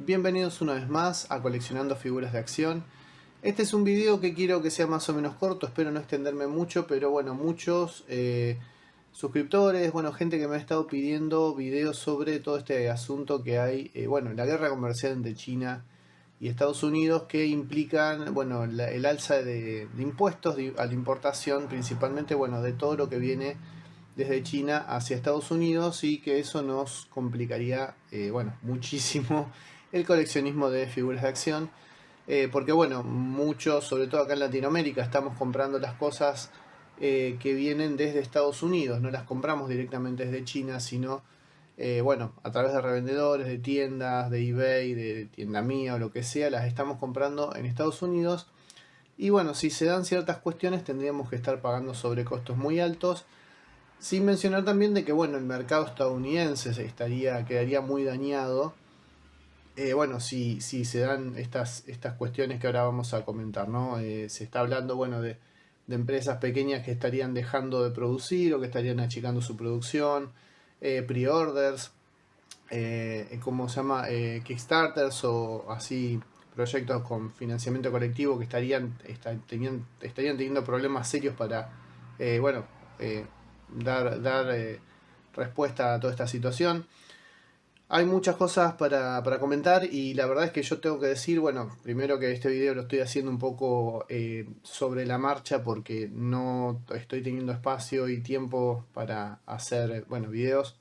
Bienvenidos una vez más a Coleccionando Figuras de Acción. Este es un video que quiero que sea más o menos corto, espero no extenderme mucho, pero bueno, muchos suscriptores, gente que me ha estado pidiendo videos sobre todo este asunto que hay, la guerra comercial entre China y Estados Unidos, que implican, el alza de impuestos a la importación, principalmente, de todo lo que viene desde China hacia Estados Unidos, y que eso nos complicaría muchísimo el coleccionismo de figuras de acción, porque muchos, sobre todo acá en Latinoamérica, estamos comprando las cosas que vienen desde Estados Unidos, no las compramos directamente desde China, sino a través de revendedores, de tiendas, de eBay, de tienda mía o lo que sea, las estamos comprando en Estados Unidos. Y si se dan ciertas cuestiones tendríamos que estar pagando sobrecostos muy altos, sin mencionar también de que el mercado estadounidense quedaría muy dañado, si se dan estas cuestiones que ahora vamos a comentar, ¿no? Se está hablando, de empresas pequeñas que estarían dejando de producir o que estarían achicando su producción, pre-orders, ¿cómo se llama? Kickstarters o así, proyectos con financiamiento colectivo que estarían teniendo problemas serios para, eh, bueno, eh, dar respuesta a toda esta situación. Hay muchas cosas para comentar, y la verdad es que yo tengo que decir, primero que este video lo estoy haciendo un poco sobre la marcha, porque no estoy teniendo espacio y tiempo para hacer, videos.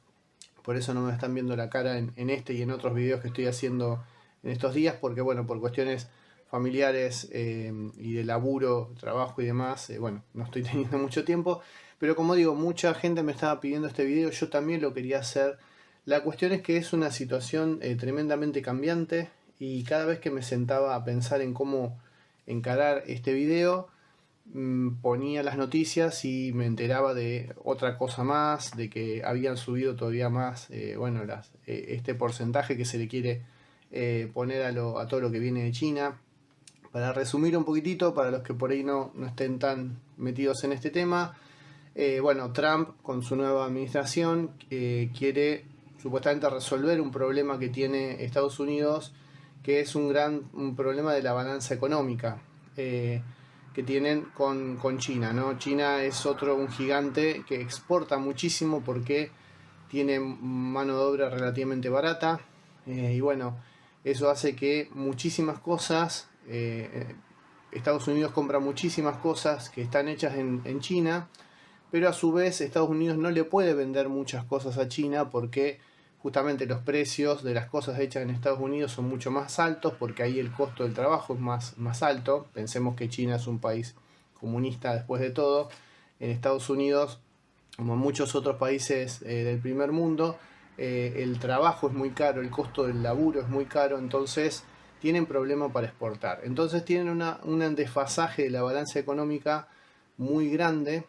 Por eso no me están viendo la cara en este y en otros videos que estoy haciendo en estos días, porque por cuestiones familiares y de laburo, trabajo y demás, no estoy teniendo mucho tiempo. Pero como digo, mucha gente me estaba pidiendo este video, yo también lo quería hacer. La cuestión es que es una situación tremendamente cambiante, y cada vez que me sentaba a pensar en cómo encarar este video, ponía las noticias y me enteraba de otra cosa más, de que habían subido todavía más este porcentaje que se le quiere poner a todo lo que viene de China. Para resumir un poquitito, para los que por ahí no estén tan metidos en este tema, Trump con su nueva administración quiere supuestamente resolver un problema que tiene Estados Unidos, que es un problema de la balanza económica que tienen con China, ¿no? China es un gigante que exporta muchísimo porque tiene mano de obra relativamente barata, eso hace que muchísimas cosas, Estados Unidos compra muchísimas cosas que están hechas en China, pero a su vez Estados Unidos no le puede vender muchas cosas a China porque justamente los precios de las cosas hechas en Estados Unidos son mucho más altos, porque ahí el costo del trabajo es más alto. Pensemos que China es un país comunista después de todo. En Estados Unidos, como en muchos otros países del primer mundo, el trabajo es muy caro, el costo del laburo es muy caro, entonces tienen problema para exportar. Entonces tienen un desfasaje de la balanza económica muy grande,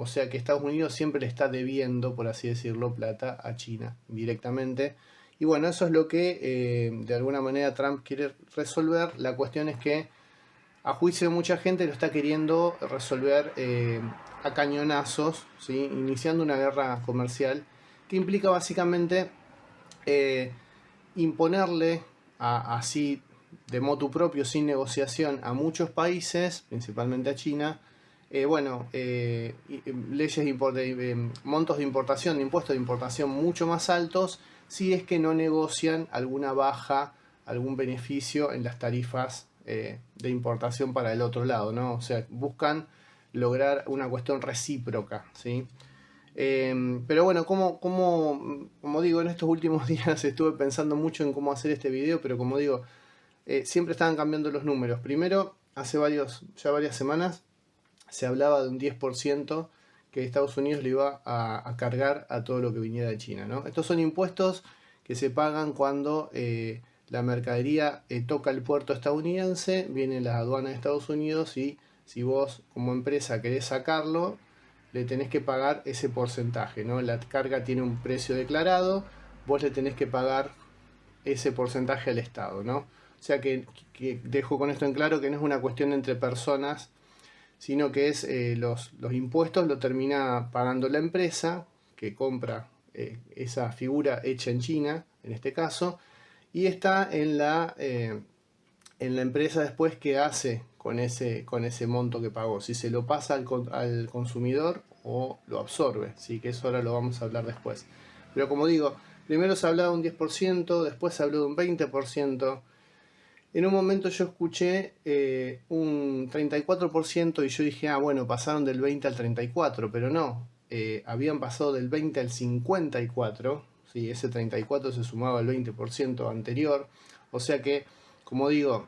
o sea que Estados Unidos siempre le está debiendo, por así decirlo, plata a China directamente. Y eso es lo que de alguna manera Trump quiere resolver. La cuestión es que a juicio de mucha gente lo está queriendo resolver a cañonazos, ¿sí? Iniciando una guerra comercial que implica básicamente eh, imponerle así de motu propio, sin negociación, a muchos países, principalmente a China, leyes montos de importación, de impuestos de importación mucho más altos, si es que no negocian alguna baja, algún beneficio en las tarifas de importación para el otro lado, ¿no? O sea, buscan lograr una cuestión recíproca, ¿sí? Pero como digo, en estos últimos días estuve pensando mucho en cómo hacer este video, pero como digo, siempre estaban cambiando los números. Primero, hace ya varias semanas, se hablaba de un 10% que Estados Unidos le iba a cargar a todo lo que viniera de China, ¿no? Estos son impuestos que se pagan cuando la mercadería toca el puerto estadounidense, vienen las aduanas de Estados Unidos, y si vos como empresa querés sacarlo, le tenés que pagar ese porcentaje, ¿no? La carga tiene un precio declarado, vos le tenés que pagar ese porcentaje al Estado, ¿no? O sea que dejo con esto en claro que no es una cuestión entre personas, sino que es los impuestos lo termina pagando la empresa que compra esa figura hecha en China, en este caso, y está en la empresa después que hace con ese monto que pagó, si se lo pasa al consumidor o lo absorbe, ¿sí? Que eso ahora lo vamos a hablar después. Pero como digo, primero se hablaba de un 10%, después se habló de un 20%. En un momento yo escuché un 34% y yo dije, bueno, pasaron del 20 al 34, pero no, habían pasado del 20 al 54, ¿sí? Ese 34 se sumaba al 20% anterior, o sea que, como digo,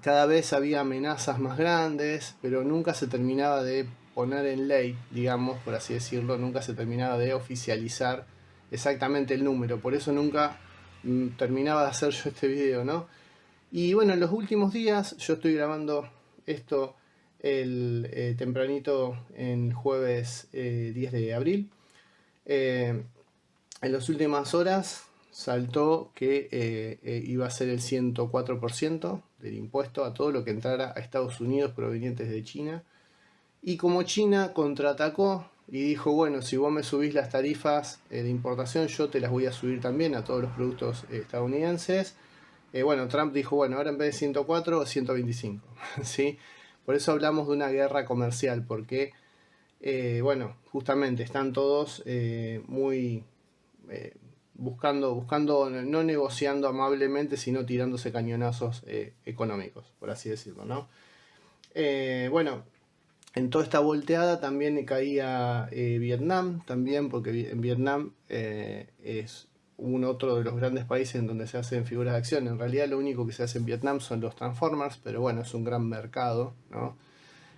cada vez había amenazas más grandes, pero nunca se terminaba de poner en ley, digamos, por así decirlo, nunca se terminaba de oficializar exactamente el número, por eso nunca terminaba de hacer yo este video, ¿no? Y bueno, en los últimos días, yo estoy grabando esto tempranito en jueves 10 de abril. En las últimas horas saltó que iba a ser el 104% del impuesto a todo lo que entrara a Estados Unidos provenientes de China. Y como China contraatacó y dijo, bueno, si vos me subís las tarifas de importación, yo te las voy a subir también a todos los productos estadounidenses. Bueno, Trump dijo, bueno, ahora en vez de 104, 125, ¿sí? Por eso hablamos de una guerra comercial, porque, bueno, justamente están todos muy buscando, no negociando amablemente, sino tirándose cañonazos económicos, por así decirlo, ¿no? Bueno, en toda esta volteada también caía Vietnam, también, porque en Vietnam es otro de los grandes países en donde se hacen figuras de acción. En realidad lo único que se hace en Vietnam son los Transformers, pero bueno, es un gran mercado, ¿no?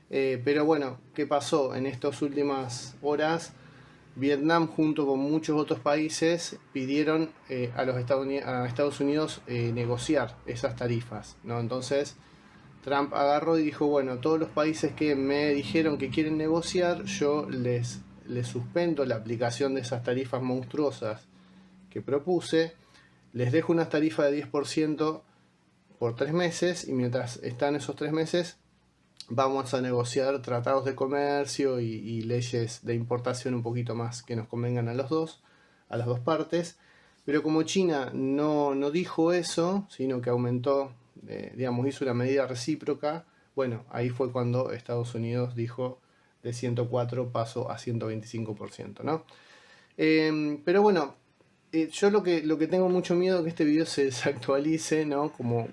Pero bueno, ¿qué pasó? En estas últimas horas, Vietnam junto con muchos otros países pidieron a Estados Unidos negociar esas tarifas, ¿no? Entonces Trump agarró y dijo, bueno, todos los países que me dijeron que quieren negociar, yo les suspendo la aplicación de esas tarifas monstruosas que propuse, les dejo una tarifa de 10% por 3 meses y mientras están esos 3 meses vamos a negociar tratados de comercio y leyes de importación un poquito más que nos convengan a las dos partes. Pero como China no dijo eso, sino que aumentó, digamos, hizo una medida recíproca, bueno, ahí fue cuando Estados Unidos dijo de 104 pasó a 125%, ¿no? Pero bueno, yo lo que tengo mucho miedo es que este video se desactualice, ¿no? Como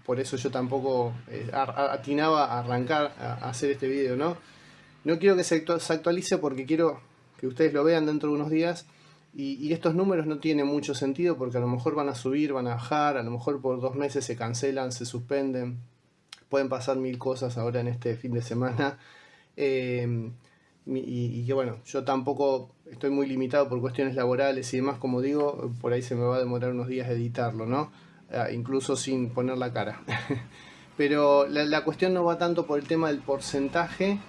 por eso yo tampoco atinaba a arrancar a hacer este video, ¿no? No quiero que se actualice porque quiero que ustedes lo vean dentro de unos días y estos números no tienen mucho sentido porque a lo mejor van a subir, van a bajar, a lo mejor por 2 meses se cancelan, se suspenden, pueden pasar 1000 cosas ahora en este fin de semana. Y que bueno, yo tampoco estoy muy limitado por cuestiones laborales y demás, como digo, por ahí se me va a demorar unos días editarlo, ¿no? Incluso sin poner la cara. Pero la cuestión no va tanto por el tema del porcentaje,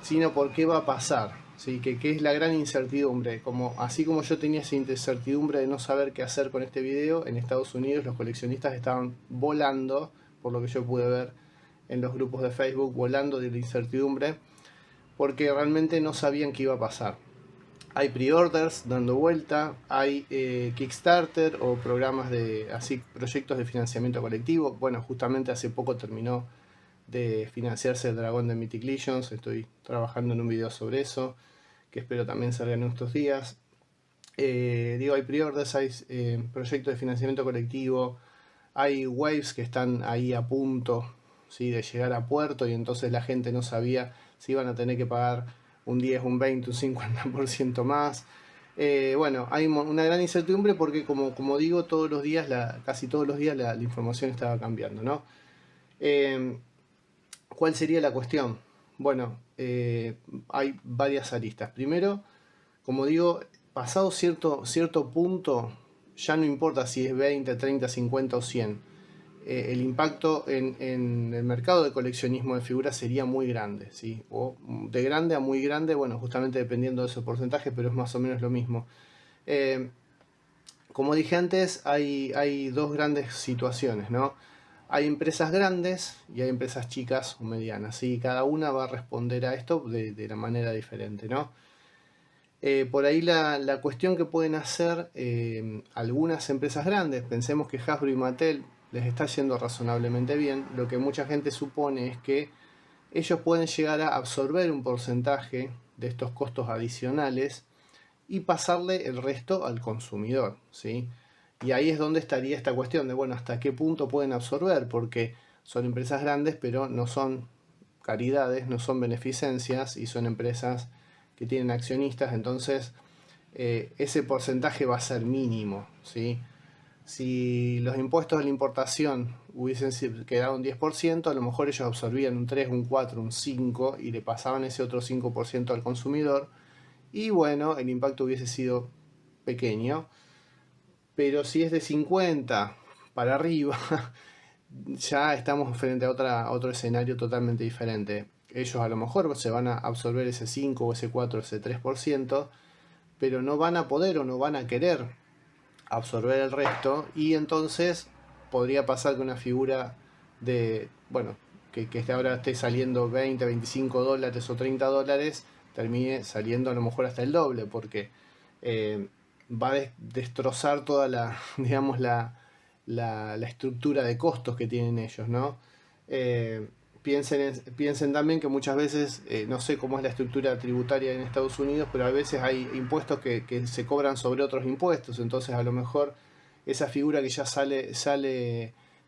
sino por qué va a pasar, ¿sí? Que es la gran incertidumbre. Así como yo tenía esa incertidumbre de no saber qué hacer con este video, en Estados Unidos los coleccionistas estaban volando, por lo que yo pude ver en los grupos de Facebook, volando de la incertidumbre, porque realmente no sabían qué iba a pasar. Hay pre-orders dando vuelta, hay Kickstarter o programas proyectos de financiamiento colectivo. Bueno, justamente hace poco terminó de financiarse el dragón de Mythic Legions, estoy trabajando en un video sobre eso, que espero también salga en estos días. Hay pre-orders, hay proyectos de financiamiento colectivo, hay waves que están ahí a punto, ¿sí?, de llegar a puerto y entonces la gente no sabía si iban a tener que pagar un 10, un 20, un 50% más. Bueno, hay una gran incertidumbre porque como digo, casi todos los días la información estaba cambiando, ¿no? ¿Cuál sería la cuestión? Bueno, hay varias aristas. Primero, como digo, pasado cierto punto, ya no importa si es 20, 30, 50 o 100. El impacto en el mercado de coleccionismo de figuras sería muy grande, ¿sí? O de grande a muy grande, bueno, justamente dependiendo de esos porcentajes, pero es más o menos lo mismo. Como dije antes, hay dos grandes situaciones, ¿no? Hay empresas grandes y hay empresas chicas o medianas, ¿sí? Cada una va a responder a esto de la manera diferente, ¿no? Por ahí la cuestión que pueden hacer algunas empresas grandes, pensemos que Hasbro y Mattel les está yendo razonablemente bien, lo que mucha gente supone es que ellos pueden llegar a absorber un porcentaje de estos costos adicionales y pasarle el resto al consumidor, ¿sí? Y ahí es donde estaría esta cuestión de, bueno, hasta qué punto pueden absorber, porque son empresas grandes, pero no son caridades, no son beneficencias y son empresas que tienen accionistas, entonces ese porcentaje va a ser mínimo, ¿sí? Si los impuestos de la importación hubiesen quedado un 10%, a lo mejor ellos absorbían un 3, un 4, un 5 y le pasaban ese otro 5% al consumidor. Y bueno, el impacto hubiese sido pequeño. Pero si es de 50 para arriba, ya estamos frente a otro escenario totalmente diferente. Ellos a lo mejor se van a absorber ese 5 o ese 4 o ese 3%, pero no van a poder o no van a querer absorber el resto, y entonces podría pasar que una figura de, bueno, que ahora esté saliendo 20, 25 dólares o 30 dólares, termine saliendo a lo mejor hasta el doble, porque eh, va a destrozar toda la, digamos, la estructura de costos que tienen ellos, ¿no? Eh, piensen también que muchas veces, no sé cómo es la estructura tributaria en Estados Unidos, pero a veces hay impuestos que se cobran sobre otros impuestos, entonces a lo mejor esa figura que ya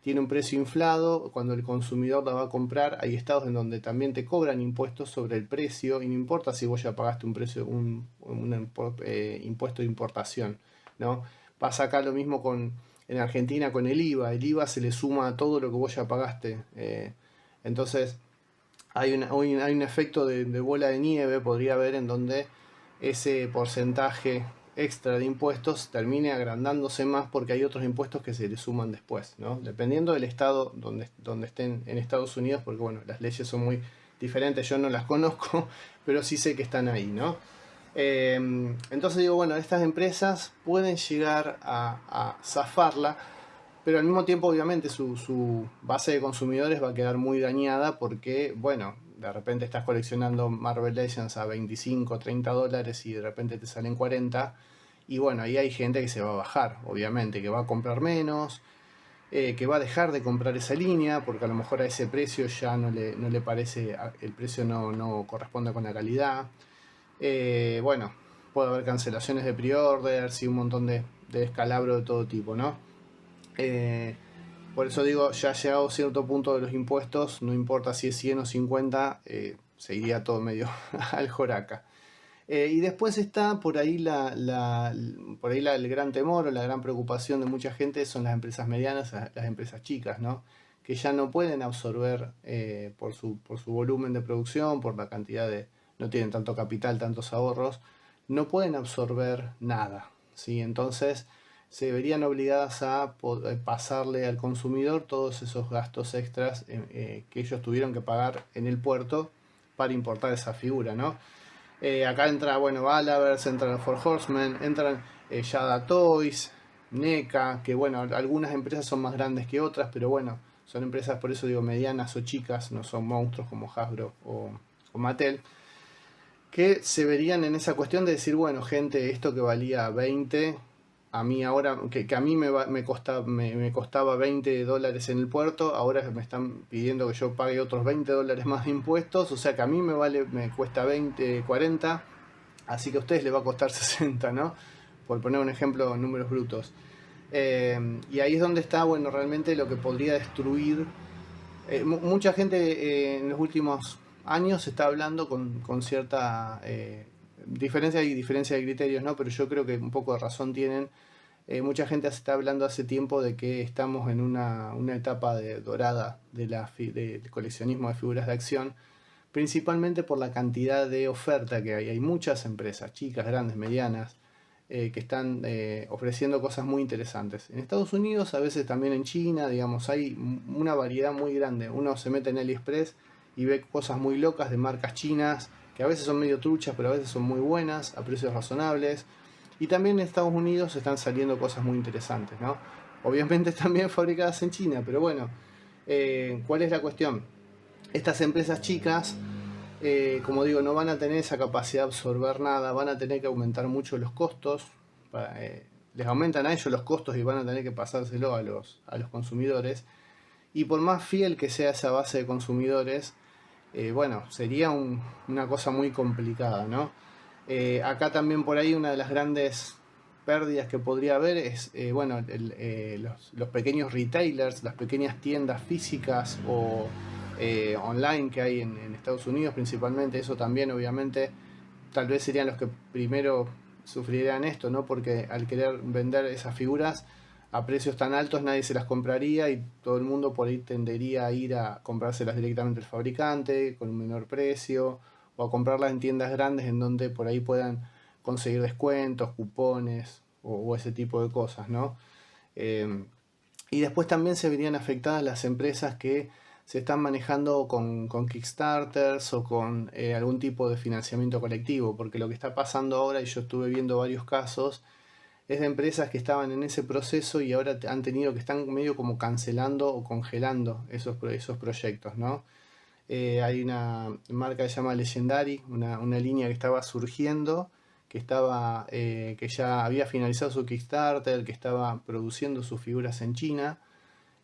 tiene un precio inflado, cuando el consumidor la va a comprar, hay estados en donde también te cobran impuestos sobre el precio, y no importa si vos ya pagaste un impuesto de importación, ¿no? Pasa acá lo mismo en Argentina con el IVA. El IVA se le suma a todo lo que vos ya pagaste. Entonces hay un efecto de bola de nieve, podría haber, en donde ese porcentaje extra de impuestos termine agrandándose más porque hay otros impuestos que se le suman después, ¿no? Dependiendo del estado donde estén en Estados Unidos, porque bueno, las leyes son muy diferentes, yo no las conozco, pero sí sé que están ahí, ¿no? Entonces digo, bueno, estas empresas pueden llegar a zafarla, pero al mismo tiempo obviamente su base de consumidores va a quedar muy dañada porque, bueno, de repente estás coleccionando Marvel Legends a 25, 30 dólares y de repente te salen 40, y bueno, ahí hay gente que se va a bajar, obviamente, que va a comprar menos, que va a dejar de comprar esa línea porque a lo mejor a ese precio ya no le parece, el precio no corresponde con la calidad. Bueno, puede haber cancelaciones de pre-orders y un montón de descalabro de todo tipo, ¿no? Eh, por eso digo, ya llegado a cierto punto de los impuestos, no importa si es 100 o 50, se iría todo medio al joraca. Y después está por ahí el gran temor o la gran preocupación de mucha gente son las empresas medianas, las empresas chicas, ¿no? Que ya no pueden absorber por su volumen de producción, por la cantidad no tienen tanto capital, tantos ahorros, no pueden absorber nada, ¿sí? Entonces se verían obligadas a pasarle al consumidor todos esos gastos extras que ellos tuvieron que pagar en el puerto para importar esa figura, ¿no? Acá entra, bueno, Balaverse, entran los Four Horsemen, entran Yada Toys, NECA, que bueno, algunas empresas son más grandes que otras, pero bueno, son empresas, por eso digo, medianas o chicas, no son monstruos como Hasbro o Mattel, que se verían en esa cuestión de decir, bueno, gente, esto que valía 20, a mí ahora, que a mí me costaba 20 dólares en el puerto, ahora me están pidiendo que yo pague otros 20 dólares más de impuestos, o sea que a mí me cuesta 20, 40, así que a ustedes les va a costar 60, ¿no? Por poner un ejemplo en números brutos. Y ahí es donde está, bueno, realmente lo que podría destruir. Mucha gente en los últimos años está hablando con cierta diferencia y diferencia de criterios, ¿no? Pero yo creo que un poco de razón tienen. Mucha gente se está hablando hace tiempo de que estamos en una etapa dorada del coleccionismo de figuras de acción, principalmente por la cantidad de oferta que hay. Hay muchas empresas, chicas, grandes, medianas, que están ofreciendo cosas muy interesantes. En Estados Unidos, a veces también en China, digamos, hay una variedad muy grande. Uno se mete en AliExpress y ve cosas muy locas de marcas chinas, que a veces son medio truchas, pero a veces son muy buenas, a precios razonables. Y también en Estados Unidos están saliendo cosas muy interesantes, ¿no? Obviamente también fabricadas en China, pero bueno, ¿cuál es la cuestión? Estas empresas chicas Como digo, no van a tener esa capacidad de absorber nada, van a tener que aumentar mucho los costos, les aumentan a ellos los costos y van a tener que pasárselo a los consumidores. Y por más fiel que sea esa base de consumidores, bueno, sería una cosa muy complicada, ¿no? Acá también por ahí una de las grandes pérdidas que podría haber es, bueno, los pequeños retailers, las pequeñas tiendas físicas o online que hay en Estados Unidos principalmente. Eso también obviamente tal vez serían los que primero sufrirían esto, ¿no? Porque al querer vender esas figuras a precios tan altos nadie se las compraría y todo el mundo por ahí tendería a ir a comprárselas directamente al fabricante con un menor precio o a comprarlas en tiendas grandes en donde por ahí puedan conseguir descuentos, cupones o ese tipo de cosas, ¿no? Y después también se verían afectadas las empresas que se están manejando con Kickstarters o con algún tipo de financiamiento colectivo, porque lo que está pasando ahora, y yo estuve viendo varios casos, es de empresas que estaban en ese proceso y ahora han tenido que están medio como cancelando o congelando esos proyectos, ¿no? Hay una marca que se llama Legendary, una línea que estaba surgiendo, que ya había finalizado su Kickstarter, que estaba produciendo sus figuras en China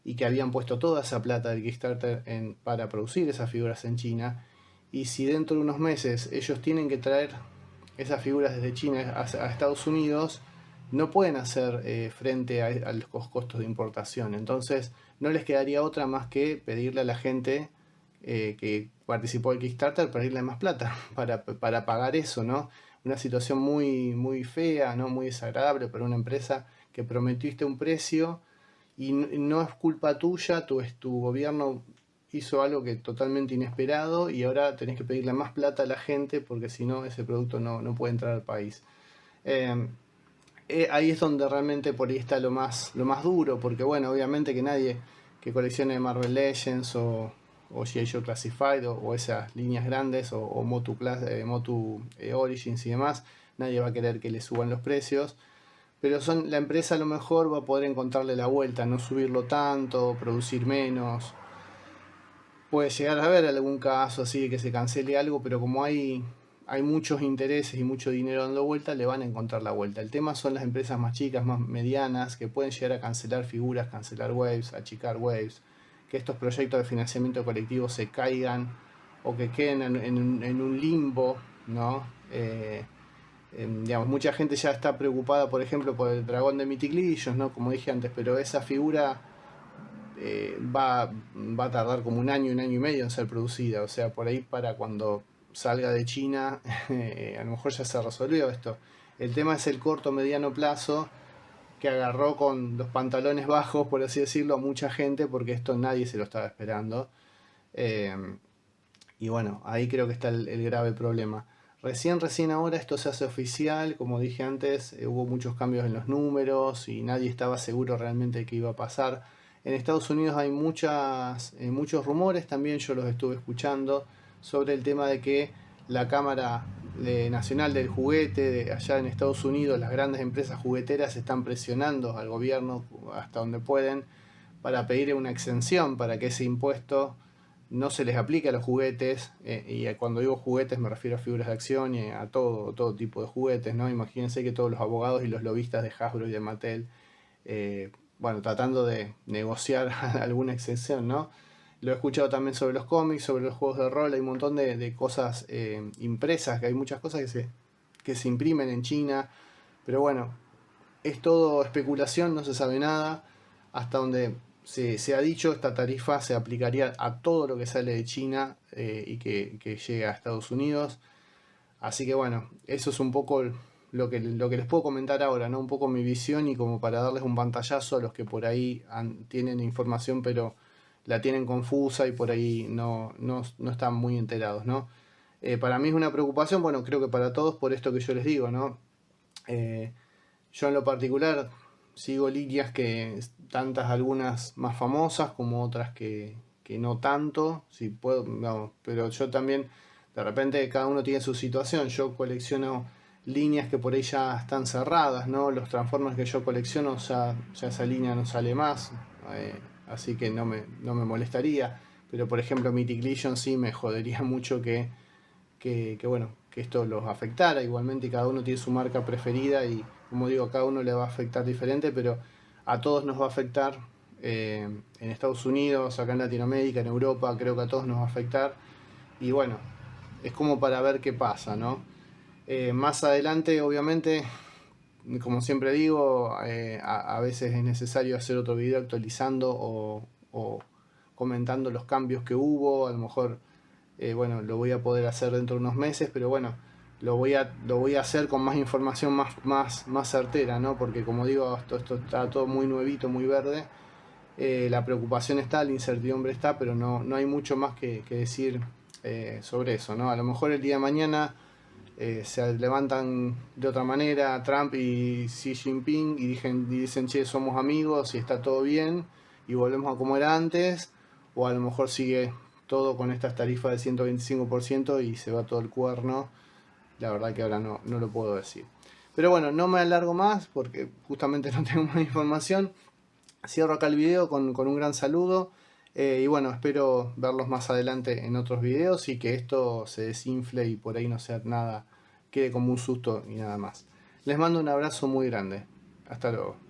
y que habían puesto toda esa plata del Kickstarter para producir esas figuras en China. Y si dentro de unos meses ellos tienen que traer esas figuras desde China a Estados Unidos, no pueden hacer frente a los costos de importación. Entonces no les quedaría otra más que pedirle a la gente que participó del Kickstarter, pedirle más plata para pagar eso, ¿no? Una situación muy, muy fea, ¿no? Muy desagradable para una empresa que prometiste un precio y no es culpa tuya, tu gobierno hizo algo que totalmente inesperado y ahora tenés que pedirle más plata a la gente porque si no ese producto no puede entrar al país. Eh, Ahí es donde realmente por ahí está lo más duro, porque bueno, obviamente que nadie que coleccione Marvel Legends o G.I. Joe Classified o esas líneas grandes o Motu Origins y demás, nadie va a querer que le suban los precios, pero la empresa a lo mejor va a poder encontrarle la vuelta, no subirlo tanto, producir menos. Puede llegar a haber algún caso así de que se cancele algo, pero como hay muchos intereses y mucho dinero dando vuelta, le van a encontrar la vuelta. El tema son las empresas más chicas, más medianas, que pueden llegar a cancelar figuras, cancelar waves, achicar waves, que estos proyectos de financiamiento colectivo se caigan o que queden en un limbo, ¿no? Digamos, mucha gente ya está preocupada, por ejemplo, por el dragón de Mythic Legions, ¿no? Como dije antes, pero esa figura va a tardar como un año y medio en ser producida. O sea, por ahí para cuando salga de China, a lo mejor ya se resolvió esto. El tema es el corto mediano plazo que agarró con los pantalones bajos, por así decirlo, a mucha gente, porque esto nadie se lo estaba esperando. Eh, y bueno, ahí creo que está el grave problema. Recién ahora esto se hace oficial, como dije antes, hubo muchos cambios en los números y nadie estaba seguro realmente de qué iba a pasar. En Estados Unidos hay muchos rumores, también yo los estuve escuchando, sobre el tema de que la Cámara Nacional del Juguete de allá en Estados Unidos, las grandes empresas jugueteras están presionando al gobierno hasta donde pueden para pedir una exención para que ese impuesto no se les aplique a los juguetes, y cuando digo juguetes me refiero a figuras de acción y a todo tipo de juguetes, ¿no? Imagínense que todos los abogados y los lobistas de Hasbro y de Mattel, bueno, tratando de negociar alguna exención, ¿no? Lo he escuchado también sobre los cómics, sobre los juegos de rol, hay un montón de cosas impresas, que hay muchas cosas que se imprimen en China, pero bueno, es todo especulación, no se sabe nada. Hasta donde se ha dicho, esta tarifa se aplicaría a todo lo que sale de China y que llegue a Estados Unidos. Así que bueno, eso es un poco lo que les puedo comentar ahora, ¿no? Un poco mi visión y como para darles un pantallazo a los que por ahí tienen información pero la tienen confusa y por ahí no están muy enterados, ¿no? Para mí es una preocupación, bueno, creo que para todos por esto que yo les digo, ¿no? Eh, yo en lo particular sigo líneas que tantas algunas más famosas como otras que no tanto, si puedo, no, pero yo también de repente cada uno tiene su situación. Yo colecciono líneas que por ahí ya están cerradas, ¿no? Los Transformers que yo colecciono ya esa línea no sale más, eh, así que no me molestaría. Pero por ejemplo Mythic Legion sí me jodería mucho que bueno, que esto los afectara. Igualmente cada uno tiene su marca preferida y como digo, a cada uno le va a afectar diferente, pero a todos nos va a afectar. En Estados Unidos, acá en Latinoamérica, en Europa, creo que a todos nos va a afectar. Y bueno, es como para ver qué pasa, ¿no? Más adelante, obviamente, como siempre digo, a veces es necesario hacer otro video actualizando o comentando los cambios que hubo. A lo mejor, bueno, lo voy a poder hacer dentro de unos meses, pero bueno, lo voy a hacer con más información más certera, ¿no? Porque como digo, esto está todo muy nuevito, muy verde. La preocupación está, la incertidumbre está, pero no hay mucho más que decir sobre eso, ¿no? A lo mejor el día de mañana se levantan de otra manera Trump y Xi Jinping y dicen, che, somos amigos y está todo bien y volvemos a como era antes, o a lo mejor sigue todo con estas tarifas del 125% y se va todo el cuerno. La verdad que ahora no lo puedo decir. Pero bueno, no me alargo más porque justamente no tengo más información. Cierro acá el video con un gran saludo. Y bueno, espero verlos más adelante en otros videos y que esto se desinfle y por ahí no sea nada, quede como un susto y nada más. Les mando un abrazo muy grande. Hasta luego.